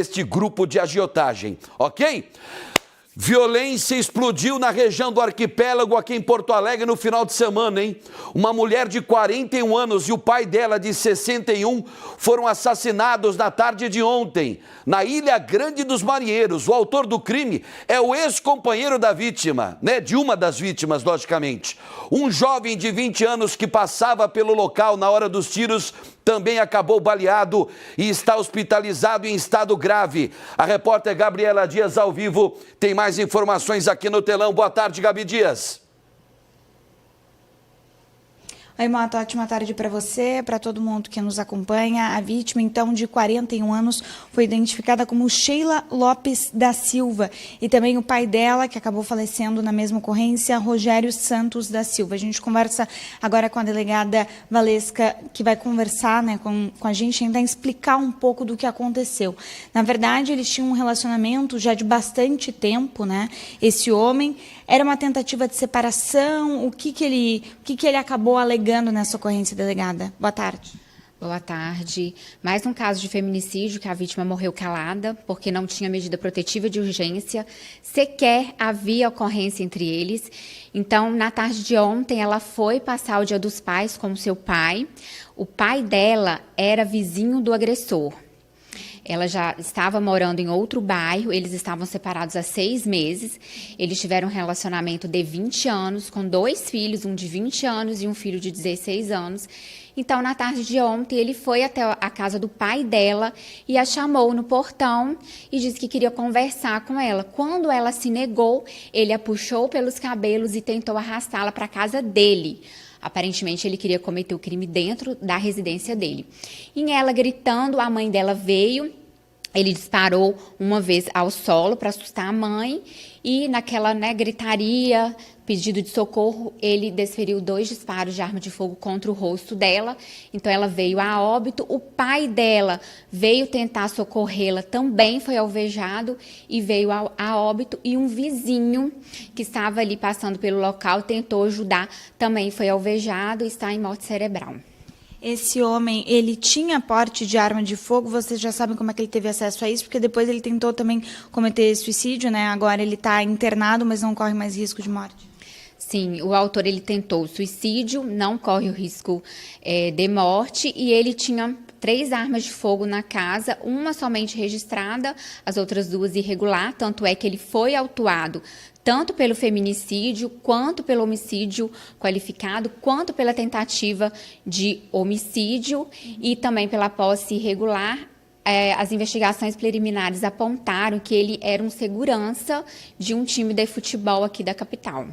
este grupo de agiotagem, ok? Violência explodiu na região do arquipélago aqui em Porto Alegre no final de semana, hein? Uma mulher de 41 anos e o pai dela de 61 foram assassinados na tarde de ontem, na Ilha Grande dos Marinheiros. O autor do crime é o ex-companheiro da vítima, né? De uma das vítimas, logicamente. Um jovem de 20 anos que passava pelo local na hora dos tiros também acabou baleado e está hospitalizado em estado grave. A repórter Gabriela Dias, ao vivo, tem mais informações aqui no telão. Boa tarde, Gabi Dias. Oi, uma ótima tarde para você, para todo mundo que nos acompanha. A vítima, então, de 41 anos, foi identificada como Sheila Lopes da Silva. E também o pai dela, que acabou falecendo na mesma ocorrência, Rogério Santos da Silva. A gente conversa agora com a delegada Valesca, que vai conversar, né, com a gente, tentar explicar um pouco do que aconteceu. Na verdade, eles tinham um relacionamento já de bastante tempo, né? Esse homem era uma tentativa de separação. O que ele acabou alegando nessa ocorrência, delegada? Boa tarde. Boa tarde. Mais um caso de feminicídio, que a vítima morreu calada, porque não tinha medida protetiva de urgência, sequer havia ocorrência entre eles. Então, na tarde de ontem, ela foi passar o Dia dos Pais com o seu pai. O pai dela era vizinho do agressor. Ela já estava morando em outro bairro, eles estavam separados há 6 meses. Eles tiveram um relacionamento de 20 anos, com 2 filhos, um de 20 anos e um filho de 16 anos. Então, na tarde de ontem, ele foi até a casa do pai dela e a chamou no portão e disse que queria conversar com ela. Quando ela se negou, ele a puxou pelos cabelos e tentou arrastá-la para a casa dele. Aparentemente, ele queria cometer o crime dentro da residência dele. Em ela gritando, a mãe dela veio, ele disparou uma vez ao solo para assustar a mãe e naquela, gritaria, pedido de socorro, ele desferiu 2 disparos de arma de fogo contra o rosto dela. Então, ela veio a óbito. O pai dela veio tentar socorrê-la, também foi alvejado e veio a óbito. E um vizinho que estava ali passando pelo local tentou ajudar, também foi alvejado e está em morte cerebral. Esse homem, ele tinha porte de arma de fogo, vocês já sabem como é que ele teve acesso a isso, porque depois ele tentou também cometer suicídio, né? Agora ele está internado, mas não corre mais risco de morte. Sim, o autor ele tentou suicídio, não corre o risco de morte, e ele tinha 3 armas de fogo na casa, uma somente registrada, as outras 2 irregular, tanto é que ele foi autuado tanto pelo feminicídio, quanto pelo homicídio qualificado, quanto pela tentativa de homicídio e também pela posse irregular. As investigações preliminares apontaram que ele era um segurança de um time de futebol aqui da capital.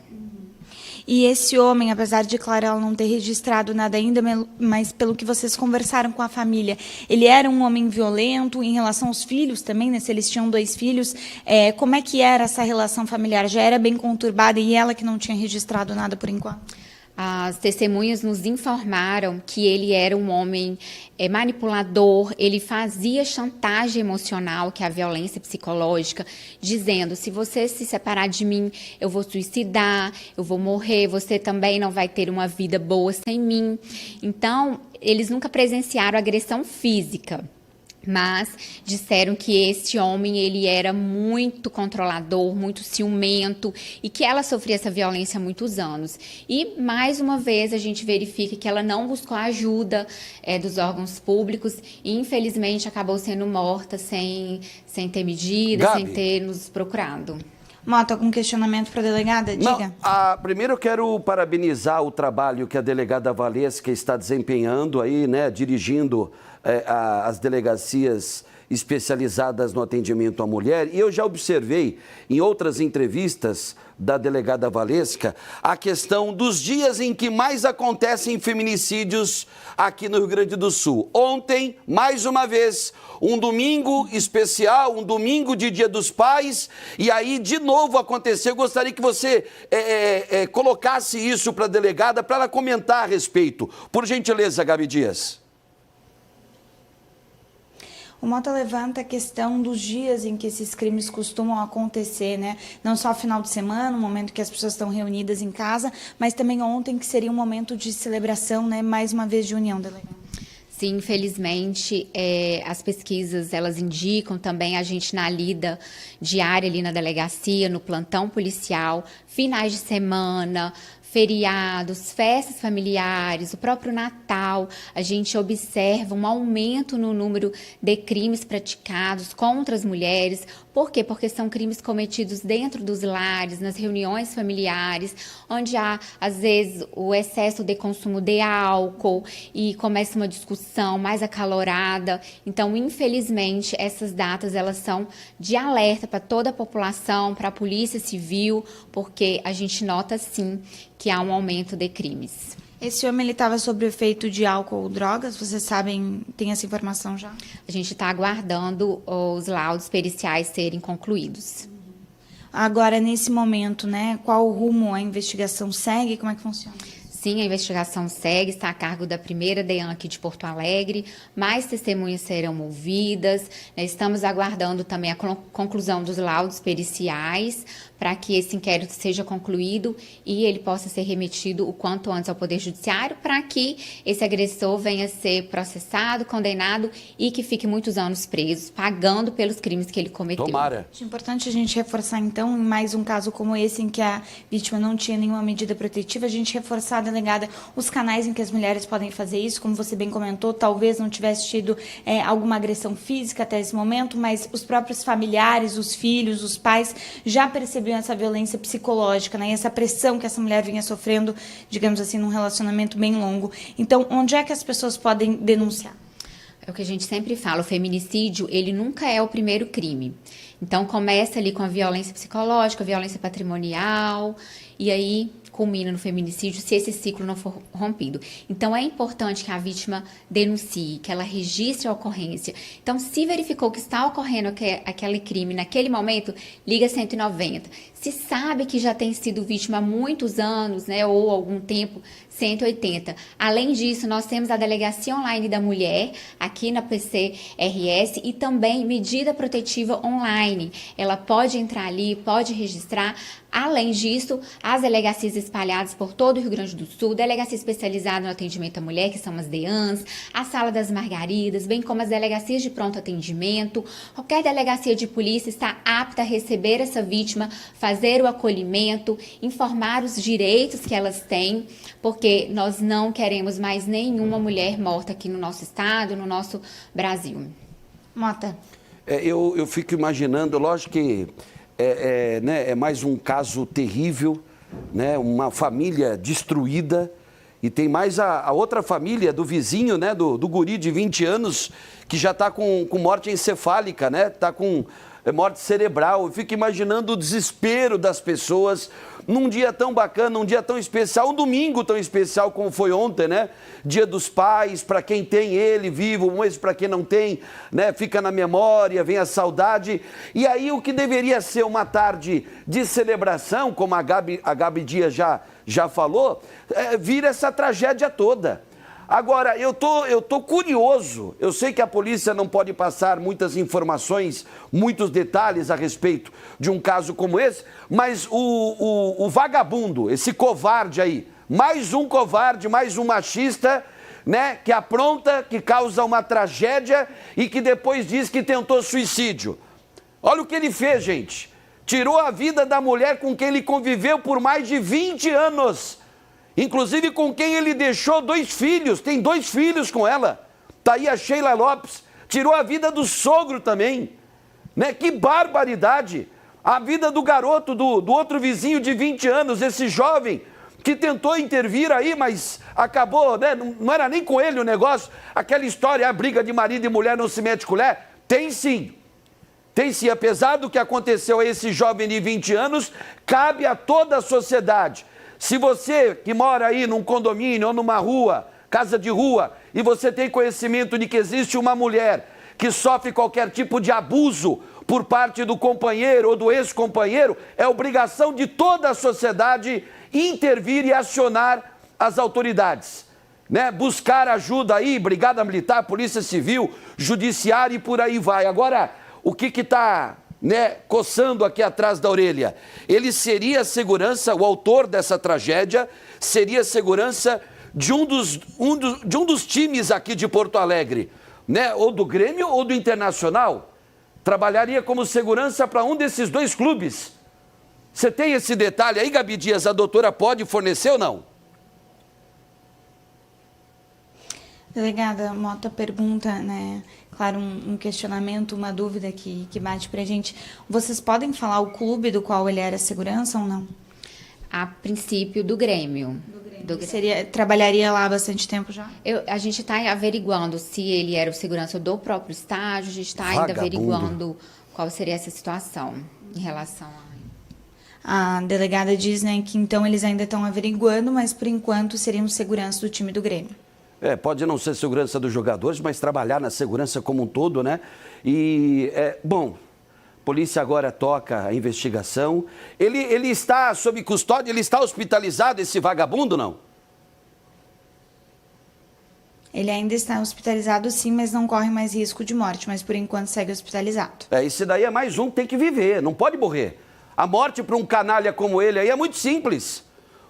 E esse homem, apesar de, claro, ela não ter registrado nada ainda, mas pelo que vocês conversaram com a família, ele era um homem violento em relação aos filhos também, né? Se eles tinham 2 filhos, como é que era essa relação familiar? Já era bem conturbada e ela que não tinha registrado nada por enquanto? As testemunhas nos informaram que ele era um homem manipulador, ele fazia chantagem emocional, que é a violência psicológica, dizendo, se você se separar de mim, eu vou suicidar, eu vou morrer, você também não vai ter uma vida boa sem mim. Então, eles nunca presenciaram agressão física. Mas disseram que este homem ele era muito controlador, muito ciumento e que ela sofria essa violência há muitos anos. E, mais uma vez, a gente verifica que ela não buscou a ajuda dos órgãos públicos e, infelizmente, acabou sendo morta sem ter medida, Gabi, sem ter nos procurado. Mota, algum questionamento para a delegada? Diga. Não, primeiro eu quero parabenizar o trabalho que a delegada Valesca está desempenhando aí, né, dirigindo as delegacias especializadas no atendimento à mulher. E eu já observei em outras entrevistas da delegada Valesca a questão dos dias em que mais acontecem feminicídios aqui no Rio Grande do Sul. Ontem, mais uma vez, um domingo especial, um domingo de Dia dos Pais, e aí de novo aconteceu. Eu gostaria que você colocasse isso para a delegada, para ela comentar a respeito. Por gentileza, Gabi Dias. O Mota levanta a questão dos dias em que esses crimes costumam acontecer, né? Não só final de semana, no momento que as pessoas estão reunidas em casa, mas também ontem, que seria um momento de celebração, né? Mais uma vez de união, delegado. Sim, infelizmente, as pesquisas, elas indicam também a gente na lida diária ali na delegacia, no plantão policial, finais de semana, feriados, festas familiares, o próprio Natal, a gente observa um aumento no número de crimes praticados contra as mulheres. Por quê? Porque são crimes cometidos dentro dos lares, nas reuniões familiares, onde há, às vezes, o excesso de consumo de álcool e começa uma discussão mais acalorada. Então, infelizmente, essas datas, elas são de alerta para toda a população, para a Polícia Civil, porque a gente nota, sim, que há um aumento de crimes. Esse homem, ele estava sob o efeito de álcool ou drogas? Vocês sabem, tem essa informação já? A gente está aguardando os laudos periciais serem concluídos. Agora, nesse momento, né, qual rumo a investigação segue? Como é que funciona? Sim, a investigação segue, está a cargo da primeira DEAN aqui de Porto Alegre, mais testemunhas serão ouvidas, estamos aguardando também a conclusão dos laudos periciais, para que esse inquérito seja concluído e ele possa ser remetido o quanto antes ao Poder Judiciário, para que esse agressor venha a ser processado, condenado e que fique muitos anos preso, pagando pelos crimes que ele cometeu. Tomara. É importante a gente reforçar, então, em mais um caso como esse, em que a vítima não tinha nenhuma medida protetiva, a gente reforçar, delegada, os canais em que as mulheres podem fazer isso, como você bem comentou, talvez não tivesse tido alguma agressão física até esse momento, mas os próprios familiares, os filhos, os pais, já perceberam essa violência psicológica, né? E essa pressão que essa mulher vinha sofrendo, digamos assim, num relacionamento bem longo. Então, onde é que as pessoas podem denunciar? É o que a gente sempre fala, o feminicídio, ele nunca é o primeiro crime. Então, começa ali com a violência psicológica, a violência patrimonial, e aí culmina no feminicídio se esse ciclo não for rompido. Então, é importante que a vítima denuncie, que ela registre a ocorrência. Então, se verificou que está ocorrendo aquele crime naquele momento, liga 190. Se sabe que já tem sido vítima há muitos anos, né, ou algum tempo, 180. Além disso, nós temos a Delegacia Online da Mulher, aqui na PCRS, e também medida protetiva online. Ela pode entrar ali, pode registrar. Além disso, as delegacias espalhadas por todo o Rio Grande do Sul, delegacia especializada no atendimento à mulher, que são as DEANs, a Sala das Margaridas, bem como as delegacias de pronto atendimento. Qualquer delegacia de polícia está apta a receber essa vítima, fazer o acolhimento, informar os direitos que elas têm, porque nós não queremos mais nenhuma mulher morta aqui no nosso estado, no nosso Brasil. Mota. Eu fico imaginando, lógico que é mais um caso terrível, né? Uma família destruída, e tem mais a outra família do vizinho, né? Do guri de 20 anos, que já está com morte encefálica, né? Está com morte cerebral. Eu fico imaginando o desespero das pessoas num dia tão bacana, um dia tão especial, um domingo tão especial como foi ontem, né? Dia dos Pais, para quem tem ele vivo, mas para quem não tem, né? Fica na memória, vem a saudade. E aí o que deveria ser uma tarde de celebração, como a Gabi Dias já falou, vira essa tragédia toda. Agora, eu tô curioso, eu sei que a polícia não pode passar muitas informações, muitos detalhes a respeito de um caso como esse, mas o vagabundo, esse covarde aí, mais um covarde, mais um machista, né, que apronta, que causa uma tragédia e que depois diz que tentou suicídio. Olha o que ele fez, gente. Tirou a vida da mulher com quem ele conviveu por mais de 20 anos. Inclusive com quem ele deixou 2 filhos, tem 2 filhos com ela. Tá aí a Sheila Lopes, tirou a vida do sogro também, né? Que barbaridade! A vida do garoto, do outro vizinho de 20 anos, esse jovem, que tentou intervir aí, mas acabou, né? Não era nem com ele o negócio, aquela história, a briga de marido e mulher não se mete colher. Tem sim, apesar do que aconteceu a esse jovem de 20 anos, cabe a toda a sociedade. Se você que mora aí num condomínio ou numa rua, casa de rua, e você tem conhecimento de que existe uma mulher que sofre qualquer tipo de abuso por parte do companheiro ou do ex-companheiro, é obrigação de toda a sociedade intervir e acionar as autoridades, né? Buscar ajuda aí, Brigada Militar, Polícia Civil, Judiciário e por aí vai. Agora, o que está, né, coçando aqui atrás da orelha? Ele seria a segurança, o autor dessa tragédia, seria a segurança de um dos times aqui de Porto Alegre, né? Ou do Grêmio ou do Internacional, trabalharia como segurança para um desses dois clubes. Você tem esse detalhe aí, Gabi Dias? A doutora pode fornecer ou não? Delegada, Mota pergunta, né? Claro, um questionamento, uma dúvida que bate pra gente. Vocês podem falar o clube do qual ele era segurança ou não? A princípio, do Grêmio. Trabalharia lá há bastante tempo já? A gente está averiguando se ele era o segurança do próprio estádio, a gente está ainda averiguando qual seria essa situação em relação a... A delegada diz, né, que então eles ainda estão averiguando, mas por enquanto seriam segurança do time do Grêmio. Pode não ser segurança dos jogadores, mas trabalhar na segurança como um todo, né? E, bom, a polícia agora toca a investigação. Ele está sob custódia, ele está hospitalizado, esse vagabundo, não? Ele ainda está hospitalizado, sim, mas não corre mais risco de morte, mas por enquanto segue hospitalizado. Esse daí é mais um que tem que viver, não pode morrer. A morte para um canalha como ele aí é muito simples.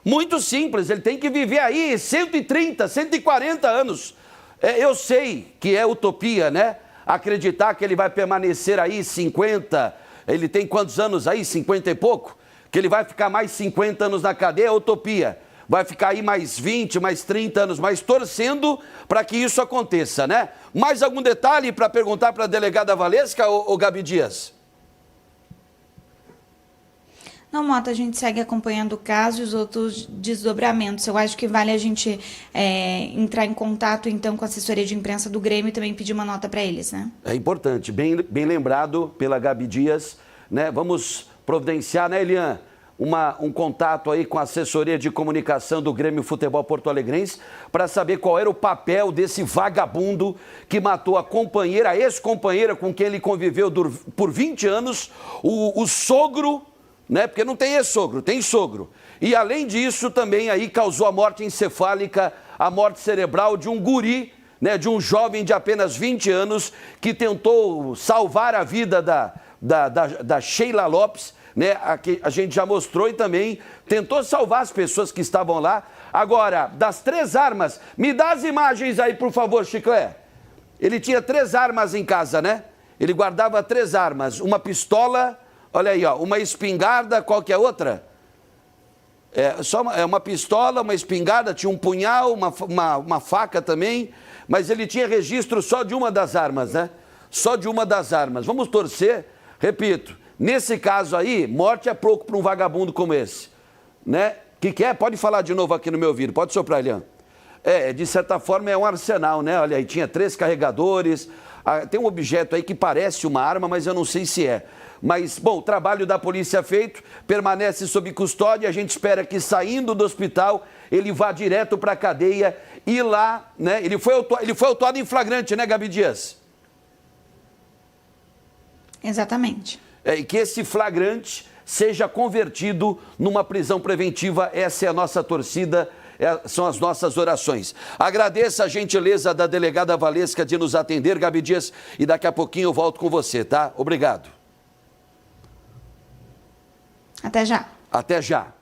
Muito simples, ele tem que viver aí 130, 140 anos. Eu sei que é utopia, né? Acreditar que ele vai permanecer aí 50, ele tem quantos anos aí? 50 e pouco? Que ele vai ficar mais 50 anos na cadeia é utopia. Vai ficar aí mais 20, mais 30 anos, mas torcendo para que isso aconteça, né? Mais algum detalhe para perguntar para a delegada Valesca ou Gabi Dias? Não, Mota, a gente segue acompanhando o caso e os outros desdobramentos. Eu acho que vale a gente entrar em contato, então, com a assessoria de imprensa do Grêmio e também pedir uma nota para eles, né? É importante, bem lembrado pela Gabi Dias, né? Vamos providenciar, né, Elian, um contato aí com a assessoria de comunicação do Grêmio Futebol Porto Alegrense para saber qual era o papel desse vagabundo que matou a companheira, a ex-companheira com quem ele conviveu por 20 anos, o sogro, né? Porque não tem ex-sogro, tem sogro. E além disso, também aí causou a morte encefálica, a morte cerebral de um guri, né? De um jovem de apenas 20 anos que tentou salvar a vida da Sheila Lopes, né? A gente já mostrou e também tentou salvar as pessoas que estavam lá. Agora, das 3 armas, me dá as imagens aí, por favor, Chiclé. Ele tinha 3 armas em casa, né? Ele guardava 3 armas, uma pistola... Olha aí, ó, uma espingarda, qual que é a outra? Uma pistola, uma espingarda, tinha um punhal, uma faca também, mas ele tinha registro só de uma das armas, né? Só de uma das armas. Vamos torcer, repito, nesse caso aí, morte é pouco para um vagabundo como esse, né? Que é? Pode falar de novo aqui no meu ouvido, pode soprar, Elian. De certa forma é um arsenal, né? Olha aí, tinha 3 carregadores, tem um objeto aí que parece uma arma, mas eu não sei se é. Mas, bom, o trabalho da polícia feito, permanece sob custódia, a gente espera que saindo do hospital, ele vá direto para a cadeia e lá, né, ele foi autuado em flagrante, né, Gabi Dias? Exatamente. E que esse flagrante seja convertido numa prisão preventiva, essa é a nossa torcida, são as nossas orações. Agradeço a gentileza da delegada Valesca de nos atender, Gabi Dias, e daqui a pouquinho eu volto com você, tá? Obrigado. Até já. Até já.